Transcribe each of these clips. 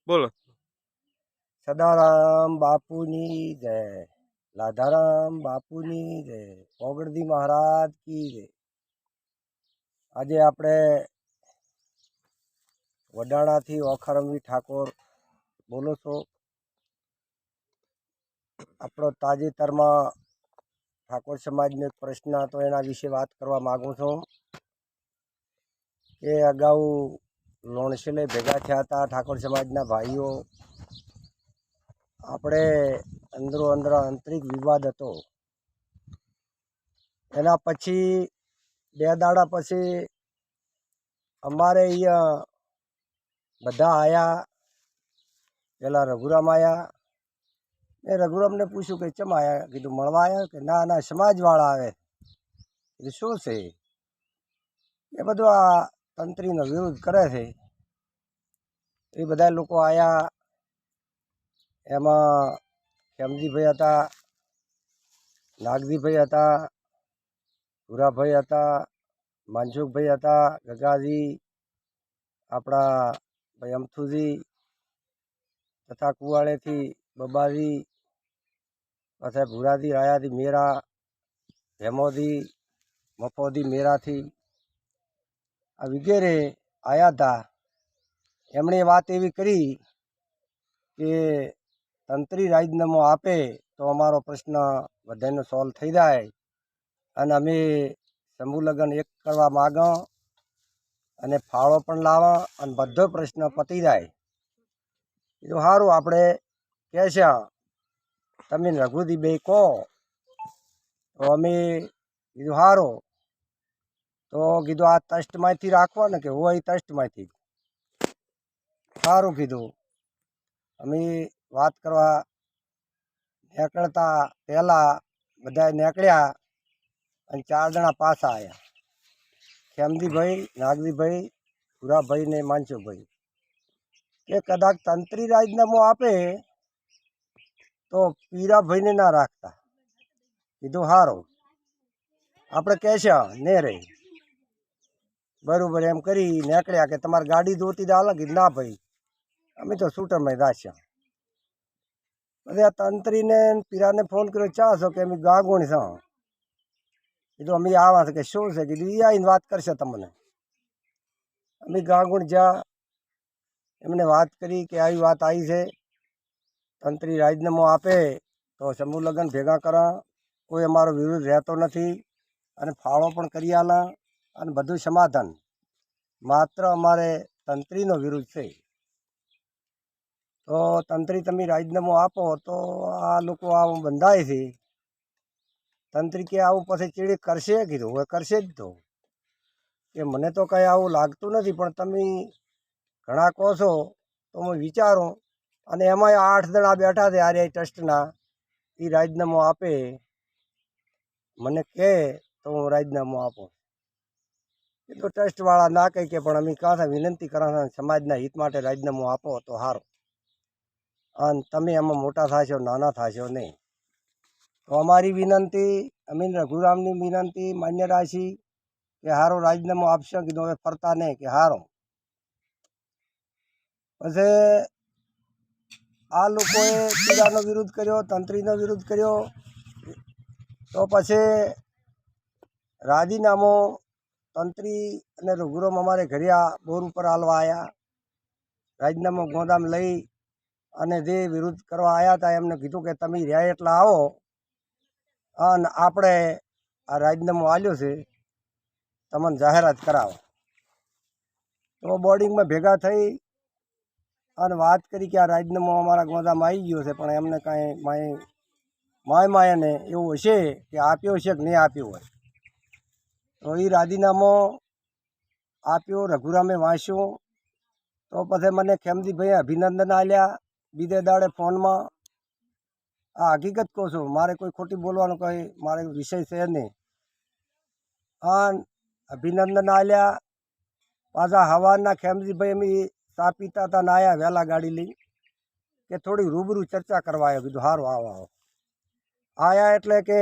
બોલો. સદારામ બાપુની જય, લાધારામ બાપુની જય, પોગડદી મહારાજ કી જય. આજે આપણે વડાણાથી ઓખારમવી ઠાકોર બોલો છો. આપણો તાજેતરમાં ઠાકોર સમાજનો એક પ્રશ્ન હતો, એના વિશે વાત કરવા માગું છું કે અગાઉ લોણસેલે ભેગા થયા હતા ઠાકોર સમાજના ભાઈઓ. આપણે અંદરો અંદર આંતરિક વિવાદ હતો. એના પછી 2 દાડા પછી અમારે અહીંયા બધા આવ્યા. પેલા રઘુરામ આવ્યા. મેં રઘુરામને પૂછ્યું કે ચમ આવ્યા? કીધું મળવા આવ્યા. કે ના ના, સમાજવાળા આવે. કીધું શું છે? એ બધું આ તંત્રીનો વિરોધ કરે છે. એ બધા લોકો આવ્યા. એમાં ખેમજીભાઈ હતા, નાગજીભાઈ હતા, ભૂરાભાઈ હતા, માનસુખભાઈ હતા, ગગાજી, આપણા ભાઈ અમથુજી તથા કુવાડેથી બબાજી, પછી ભૂરાથી રાયાથી મેરા, હેમોદી, મફોદી મેરાથી આ વગેરે આવ્યા હતા. એમણે વાત એવી કરી કે તંત્રી રાજીનામું આપે તો અમારો પ્રશ્ન બધાનો સોલ્વ થઈ જાય અને અમે સમૂહ લગ્ન એક કરવા માગો અને ફાળો પણ લાવો અને બધો પ્રશ્ન પતી જાય. કીધું સારું, આપણે કહેશે તમે રઘુદી બે કહો તો અમે કીધું સારું. તો કીધું આ ટ્રસ્ટમાંથી રાખવા ને? કે હોય ટ્રસ્ટમાંથી. સારું કીધું. અમે વાત કરવા નીકળતા પહેલાં બધા નીકળ્યા અને 4 જણા પાછા આવ્યા. ખેમજીભાઈ, નાગજીભાઈ, ભૂરાભાઈ ને માનસુભાઈ કે કદાચ તંત્રી રાજીનામું આપે તો પીરાભાઈને ના રાખતા. કીધું સારું, આપણે કહેશે ને રે. બરાબર એમ કરી નીકળ્યા કે તમારે ગાડી જોતી તો હાલો. કીધું ના ભાઈ, અમે તો શૂટરમાં દાસ્યા. પછી આ તંત્રીને પીરાને ફોન કર્યો, ચા છો? કે અમે ગાગુણ છો. કીધું અમે આવા છે. કે શું છે? કીધું એ આવીને વાત કરશે તમને. અમે ગાગુણ જ્યાં એમને વાત કરી કે આવી વાત આવી છે, તંત્રી રાજીનામું આપે તો સમૂહ લગ્ન ભેગા કરા, કોઈ અમારો વિરોધ રહેતો નથી અને ફાળો પણ કરી આલા અને બધું સમાધાન. માત્ર અમારે તંત્રીનો વિરોધ છે. તો તંત્રી તમે રાજીનામું આપો તો આ લોકો આવું બંધાય છે. તંત્રી કે આવું પછી ચીડી કરશે? કીધું હવે કરશે જ. તો કે મને તો કંઈ આવું લાગતું નથી, પણ તમે ઘણા કહો છો તો હું વિચારું. અને એમાંય 8 જણા બેઠા છે આર્ય ટ્રસ્ટના. એ રાજીનામું આપે મને કહે તો હું રાજીનામું આપું. એ તો ટ્રસ્ટવાળા ના કહે કે પણ અમે કાં વિનંતી કરા સમાજના હિત માટે રાજીનામું આપો તો સારું. અને તમે એમાં મોટા થશો, નાના થશો નહીં. તો અમારી વિનંતી, અમે રઘુરામની વિનંતી માન્ય રાખી કે સારું રાજીનામું આપશો. કીધું હવે ફરતા નહીં. કે સારું. પછી આ લોકોએ પીડાનો વિરોધ કર્યો, તંત્રીનો વિરોધ કર્યો. તો પછી રાજીનામું તંત્રી અને રઘુરામ અમારે ઘરે બોર ઉપર હાલવા આવ્યા. રાજીનામું ગોદામ લઈ અને જે વિરોધ કરવા આવ્યા હતા એમને કીધું કે તમે રહ્યા એટલા આવો અને આપણે આ રાજીનામું આલ્યું છે તમને જાહેરાત કરાવો. તો બોર્ડિંગમાં ભેગા થઈ અને વાત કરી કે આ રાજીનામું અમારા ગોદામાં આવી ગયો છે, પણ એમને કાંઈ માયાને એવું હશે કે આપ્યો છે કે નહીં આપ્યો હોય. તો એ રાજીનામું આપ્યો, રઘુરામે વાંચ્યું. તો પછી મને ખેમજીભાઈએ અભિનંદન આલ્યા બીજે દાડે ફોનમાં. આ હકીકત કહું છું, મારે કોઈ ખોટી બોલવાનો કોઈ મારે વિષય છે નહીં. અને અભિનંદન આલ્યા. પાછા હવારના ખેમજીભાઈ અમે ચા પીતા હતા ને આવ્યા વહેલા ગાડી લઈ કે થોડી રૂબરૂ ચર્ચા કરવા આવ્યો. કીધું સારું, આવો આવો. આવ્યા એટલે કે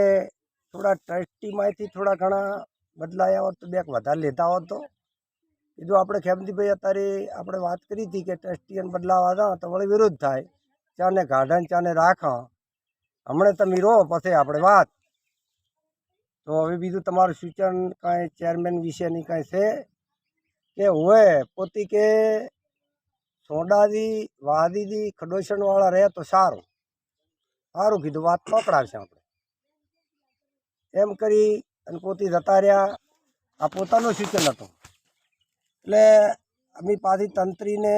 થોડા ટ્રસ્ટીમાંથી થોડા ઘણા બદલાયા હોત તો 2 વધારે લેતા હોત તો કીધું આપણે ખેમજીભાઈ અત્યારે આપણે વાત કરી હતી કે ટ્રસ્ટીયન બદલાવા હતા તો વળી વિરોધ થાય, ચાને ગાઢા ચાને રાખા, હમણાં તમે રહો પછી આપણે વાત. તો હવે બીજું તમારું સૂચન કાંઈ ચેરમેન વિશેની કાંઈ છે કે હોય પોતી કે સોડાથી વાદીથી ખડોસણવાળા રહે તો સારું સારું કીધું, વાત પકડાવશે આપણે એમ કરી અને પોતી જતા રહ્યા. આ પોતાનું સૂચન હતું. એટલે અમે પાછી તંત્રીને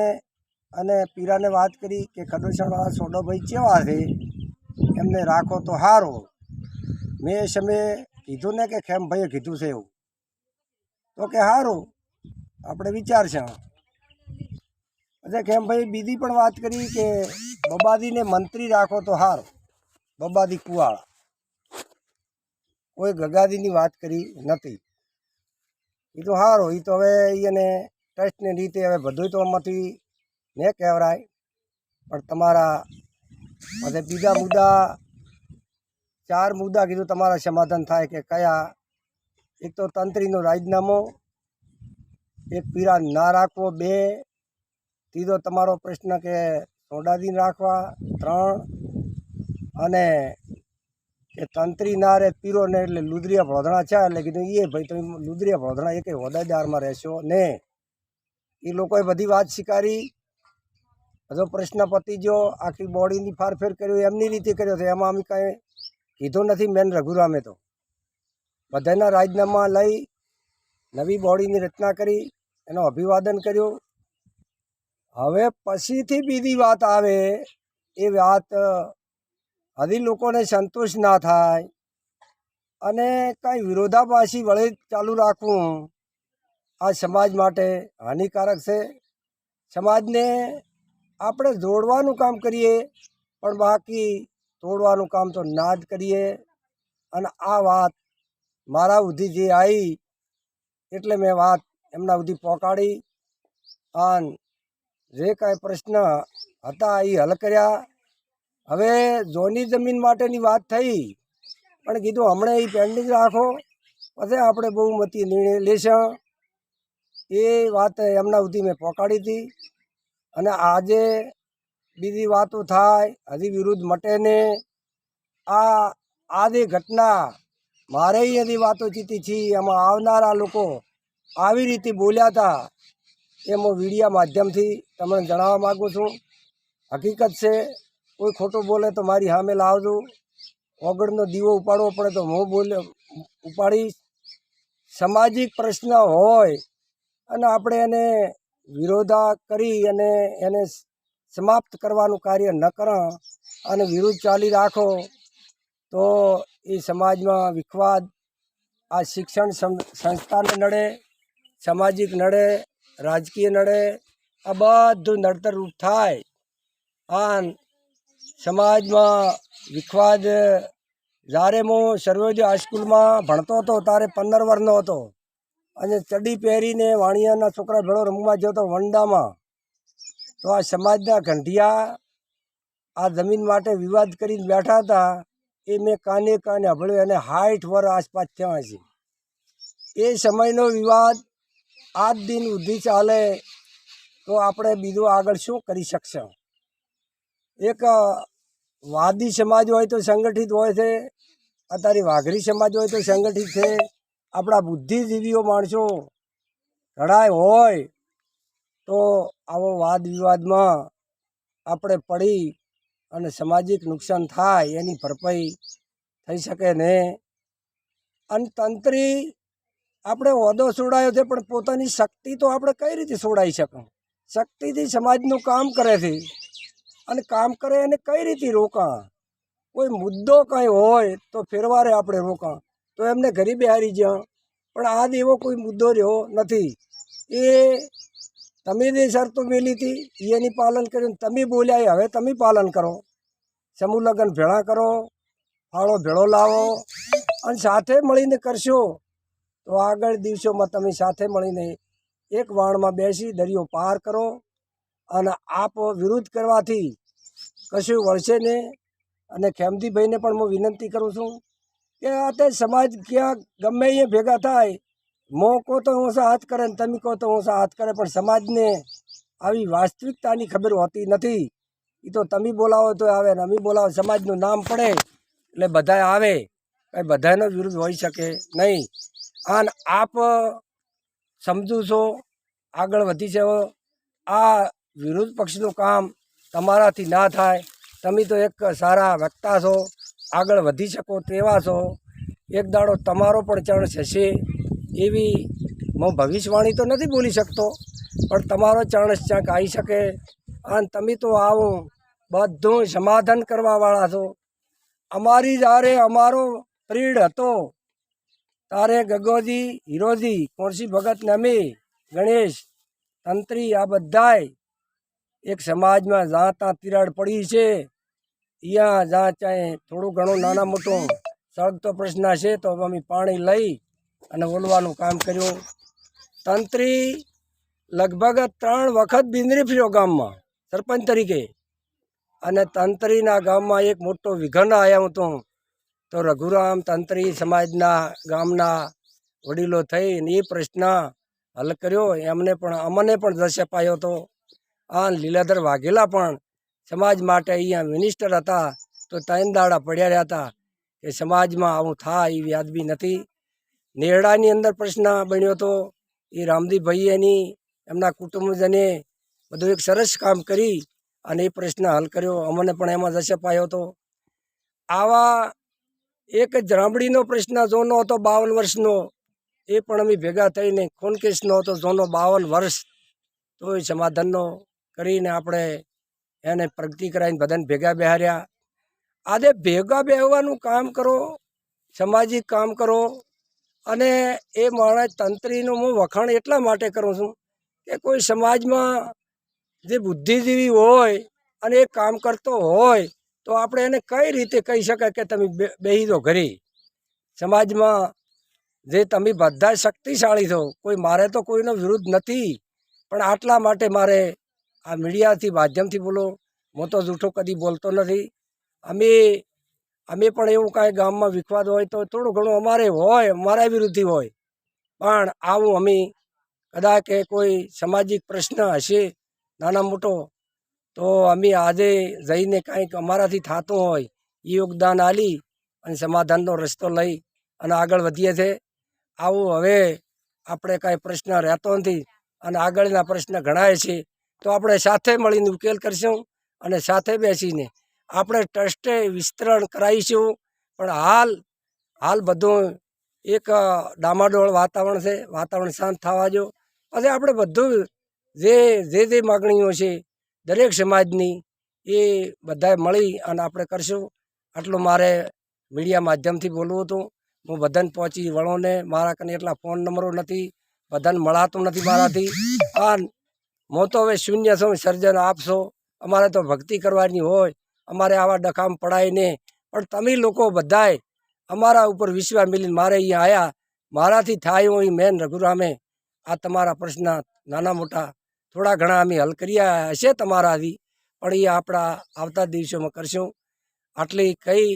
અને પીરાને વાત કરી કે ખડોસણવાળા સોડાભાઈ કેવા છે, એમને રાખો તો સારું. મેં એ સમયે કીધું ને કે ખેમભાઈએ કીધું છે એવું, તો કે સારું આપણે વિચારશે. એટલે ખેમભાઈ બીજી પણ વાત કરી કે બબાદીને મંત્રી રાખો તો સારું, બબાદી કુવાળા, કોઈ ગગાદીની વાત કરી નથી. એ તો સારું, એ તો હવે એને ટ્રસ્ટની રીતે હવે બધું તો આમાંથી ને કહેવાય. પણ તમારા પછી બીજા મુદ્દા 4 મુદ્દા કીધું તમારા સમાધાન થાય કે કયા? એક તો તંત્રીનું રાજીનામું, એક પીરા ના રાખવો, 2 ત્રીજો તમારો પ્રશ્ન કે સોડાદીન રાખવા, 3 અને કે તંત્રી ના રે પીરો ને એટલે લુદરિયા ભોધણા છે. એટલે કીધું એ ભાઈ તમે લુદરિયા ભોધણા એકે હોદ્દેદારમાં રહેશો ને. એ લોકોએ બધી વાત સ્વીકારી, બધો પ્રશ્ન પતી ગયો. આખી બોડીની ફારફેર કર્યો એમની રીતે કર્યો છે, એમાં અમે કાંઈ કીધું નથી. મેન રઘુરામે તો બધાના રાજીનામા લઈ નવી બોડીની રચના કરી, એનો અભિવાદન કર્યું. હવે પછીથી બીજી વાત આવે, એ વાત હજી લોકોને સંતોષ ના થાય અને કાંઈ વિરોધાભાસી વળે ચાલુ રાખવું આ સમાજ માટે હાનિકારક છે. સમાજને આપણે જોડવાનું કામ કરીએ પણ બાકી તોડવાનું કામ તો ના જ કરીએ. અને આ વાત મારા સુધી જે આવી એટલે મેં વાત એમના સુધી પહોંચાડી અને જે કાંઈ પ્રશ્ન હતા એ હલ કર્યા. હવે જોની જમીન માટેની વાત થઈ પણ કીધું હમણાં એ પેન્ડિંગ રાખો, પછી આપણે બહુમતી નિર્ણય લેશું. એ વાત એમના સુધી મેં પહોંચાડી હતી. અને આજે બીજી વાતો થાય, હજી વિરુદ્ધ મટે ને. આ જે ઘટના મારે એની વાતો ચીતી છી, એમાં આવનારા લોકો આવી રીતે બોલ્યા હતા એ હું વીડિયા માધ્યમથી તમને જણાવવા માગું છું. હકીકત છે, કોઈ ખોટું બોલે તો મારી સામે લાવજો. ઓગળનો દીવો ઉપાડવો પડે તો હું ઉપાડીશ. સામાજિક પ્રશ્ન હોય અને આપણે એને વિરોધા કરી અને એને સમાપ્ત કરવાનું કાર્ય ન કરો અને વિરુદ્ધ ચાલી રાખો તો એ સમાજમાં વિખવાદ, આ શિક્ષણ સંસ્થાને નડે, સામાજિક નડે, રાજકીય નડે, આ બધું નડતર રૂપ થાય. અને સમાજમાં વિખવાદ. જ્યારે હું સર્વોદય હાઈસ્કૂલમાં ભણતો હતો ત્યારે 15 વર્ષનો હતો અને ચડી પહેરીને વાણિયાના છોકરા ભેળો રમવા ગયો હતો વંડામાં. તો આ સમાજના ગંઢિયા આ જમીન માટે વિવાદ કરીને બેઠા હતા. એ મેં કાને સાંભળ્યું, એને 60 વર્ષ આસપાસ થયા છે. એ સમયનો વિવાદ આજ દિન સુધી ચાલે તો આપણે બીજું આગળ શું કરી શકશે? એક વાદી સમાજ હોય તો સંગઠિત હોય છે, અત્યારે વાઘરી સમાજ હોય તો સંગઠિત છે. આપણા બુદ્ધિજીવીઓ માણસો લડાઈ હોય તો આવો વાદ વિવાદમાં આપણે પડી અને સામાજિક નુકસાન થાય એની ભરપાઈ થઈ શકે ને. અને તંત્રી આપણે હોદ્દો છોડાયો છે પણ પોતાની શક્તિ તો આપણે કઈ રીતે છોડાવી શકીએ? શક્તિથી સમાજનું કામ કરે છે અને કામ કરે એને કઈ રીતે રોકા? કોઈ મુદ્દો કંઈ હોય તો ફેરવારે આપણે રોકા તો એમને ઘરે બેહારી જ્યાં. પણ આજ એવો કોઈ મુદ્દો રહ્યો નથી. એ તમે જે શરતો મેલી હતી એની પાલન કર્યું. તમે બોલ્યા હવે તમે પાલન કરો. સમૂહ લગ્ન ભેળા કરો, ફાળો ભેળો લાવો અને સાથે મળીને કરશો તો આગળ દિવસોમાં તમે સાથે મળીને એક વાણમાં બેસી દરિયો પાર કરો. અને આપ વિરુદ્ધ કરવાથી કશું વળશે ને. અને ખેમજીભાઈને પણ હું વિનંતી કરું છું કે આ તે સમાજ ક્યાં ગમે એ ભેગા થાય, મો કહો તો હું હાથ કરે ને તમે કહો તો હું હાથ કરે, પણ સમાજને આવી વાસ્તવિકતાની ખબર હોતી નથી. એ તો તમે બોલાવો તો આવે ને અમે બોલાવો, સમાજનું નામ પડે એટલે બધા આવે, કંઈ બધાનો વિરુદ્ધ હોઈ શકે નહીં. અને આપ સમજુ છો, આગળ વધી છે, આ વિરોધ પક્ષનું કામ તમારાથી ના થાય. તમે તો એક સારા વક્તા છો, આગળ વધી શકો તેવા છો. એક દાડો તમારો પણ ચરણ થશે એવી હું ભવિષ્યવાણી તો નથી બોલી શકતો, પણ તમારો ચરણ ક્યાંક આવી શકે. અને તમે તો આવું બધું સમાધાન કરવાવાળા છો. અમારી જ્યારે અમારો પ્રીડ હતો તારે ગગોજી, હીરોજી, કોણસી ભગત ને અમે ગણેશ તંત્રી આ બધાય એક સમાજમાં જ્યાં ત્યાં તિરાડ પડી છે, અહીંયા જ્યાં ચાહે થોડું ઘણું નાના મોટું સળગતો પ્રશ્ન છે તો અમે પાણી લઈ અને ઓલવાનું કામ કર્યું. તંત્રી લગભગ 3 વખત બિંદરી ફર્યો ગામમાં સરપંચ તરીકે, અને તંત્રીના ગામમાં એક મોટો વિઘન આવ્યો હતો. તો રઘુરામ તંત્રી સમાજના ગામના વડીલો થઈને એ પ્રશ્ન હલ કર્યો. અમને પણ દસ અપાયો હતો. આ લીલાધર વાઘેલા પણ સમાજ માટે અહીંયા મિનિસ્ટર હતા, તો 3 દાડા પડ્યા રહ્યા હતા કે સમાજમાં આવું થાય એ વ્યાજબી નથી. નેરડાની અંદર પ્રશ્ન બન્યો હતો. એ રામદીભાઈ એમના કુટુંબજને બધું એક સરસ કામ કરી અને એ પ્રશ્ન હલ કર્યો. અમને પણ એમાં દસ અપાયો હતો. આવા એક જાંબડીનો પ્રશ્ન જોનો હતો 52 વર્ષનો, એ પણ અમે ભેગા થઈને ખૂનકેસનો હતો જોનો 52 વર્ષ, તો એ સમાધાનનો કરીને આપણે એને પ્રગતિ કરાવીને બધાને ભેગા બેહાર્યા. આજે ભેગા બેહવાનું કામ કરો, સામાજિક કામ કરો. અને એ માણસ તંત્રીનું હું વખાણ એટલા માટે કરું છું કે કોઈ સમાજમાં જે બુદ્ધિજીવી હોય અને એ કામ કરતો હોય તો આપણે એને કઈ રીતે કહી શકાય કે તમે બેહી દો ઘરે. સમાજમાં જે તમે બધા શક્તિશાળી છો, કોઈ મારે તો કોઈનો વિરોધ નથી, પણ આટલા માટે મારે આ મીડિયાથી માધ્યમથી બોલો. હું તો જૂઠો કદી બોલતો નથી. અમે પણ એવું કાંઈ ગામમાં વિખવાદ હોય તો થોડું ઘણું અમારે હોય, અમારા વિરુદ્ધી હોય, પણ આવું અમે કદાચ કે કોઈ સામાજિક પ્રશ્ન હશે નાના મોટો તો અમે આજે જઈને કાંઈક અમારાથી થતું હોય એ યોગદાન આલી અને સમાધાનનો રસ્તો લઈ અને આગળ વધીએ છીએ. આવું હવે આપણે કાંઈ પ્રશ્ન રહેતો નથી અને આગળના પ્રશ્ન ઘણાય છે, તો આપણે સાથે મળીને ઉકેલ કરશું અને સાથે બેસીને આપણે ટ્રસ્ટે વિસ્તરણ કરાવીશું. પણ હાલ બધું એક ડામાડોળ વાતાવરણ છે, વાતાવરણ શાંત થવા જો. પછી આપણે બધું જે માગણીઓ છે દરેક સમાજની એ બધાએ મળી અને આપણે કરશું. આટલું મારે મીડિયા માધ્યમથી બોલવું હતું. હું બધાને પહોંચી વળોને, મારા કને એટલા ફોન નંબરો નથી, બધાને મળાતું નથી મારાથી. આ હું તો હવે શૂન્ય છું, સર્જન આપશો. અમારે તો ભક્તિ કરવાની હોય, અમારે આવા ડખામ પડાય ને. પણ તમે લોકો બધાએ અમારા ઉપર વિશ્વાસ મિલીને મારે અહીંયા આવ્યા, મારાથી થાય હોય મેન રઘુરામે આ તમારા પ્રશ્ન નાના મોટા થોડા ઘણા અમે હલ કર્યા હશે તમારાથી, પણ એ આપણા આવતા દિવસોમાં કરશું. આટલી કહી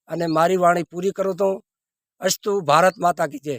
અને મારી વાણી પૂરી કરું તો અસ્તુ. ભારત માતા કી જય.